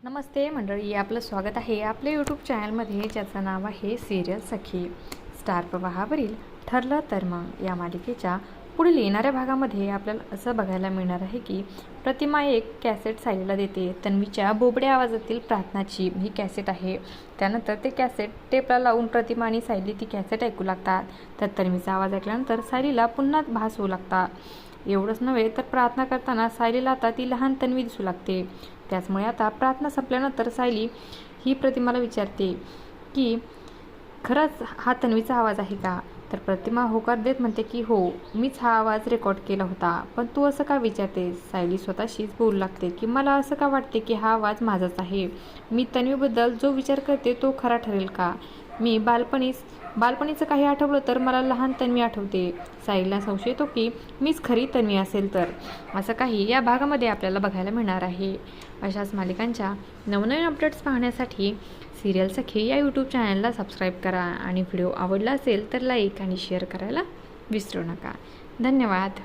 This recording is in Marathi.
नमस्ते मंडळी, आपलं स्वागत आहे आपल्या यूट्यूब चॅनलमध्ये, ज्याचं नाव आहे सिरियल सखी. स्टार प्रवाहावरील ठरलं तर मग या मालिकेच्या पुढील येणाऱ्या भागामध्ये आपल्याला असं बघायला मिळणार आहे की प्रतिमा एक कॅसेट सायलीला देते. तन्वीच्या बोबड्या आवाजातील प्रार्थनाची ही कॅसेट आहे. त्यानंतर ते कॅसेट टेपला लावून प्रतिमा आणि सायली ती कॅसेट ऐकू लागतात. तर तन्वीचा आवाज ऐकल्यानंतर सायलीला पुन्हा भास होऊ लागतात. एवढंच नव्हे तर प्रार्थना करताना सायलीला आता ती लहान तन्वी दिसू लागते. त्याचमुळे आता प्रार्थना संपल्यानंतर सायली ही प्रतिमाला विचारते की खरंच हा तन्वीचा आवाज आहे का? तर प्रतिमा होकार देत म्हणते की हो, मीच हा आवाज रेकॉर्ड केला होता. पण तू असं का विचारतेस? सायली स्वतःशीच बोलू लागते की मला असं का वाटते की हा आवाज माझाच आहे. मी तन्वीबद्दल जो विचार करते तो खरा ठरेल का? मी बालपणीचं काही आठवलं तर मला लहान तन्वी आठवते. सायलीला संशय येतो की मीच खरी तन्वी असेल तर. असं काही या भागामध्ये आपल्याला बघायला मिळणार आहे. अशाच मालिकांच्या नवनवीन अपडेट्स पाहण्यासाठी सिरियल सखी या यूट्यूब चॅनलला सबस्क्राईब करा आणि व्हिडिओ आवडला असेल तर लाईक आणि शेअर करायला विसरू नका. धन्यवाद.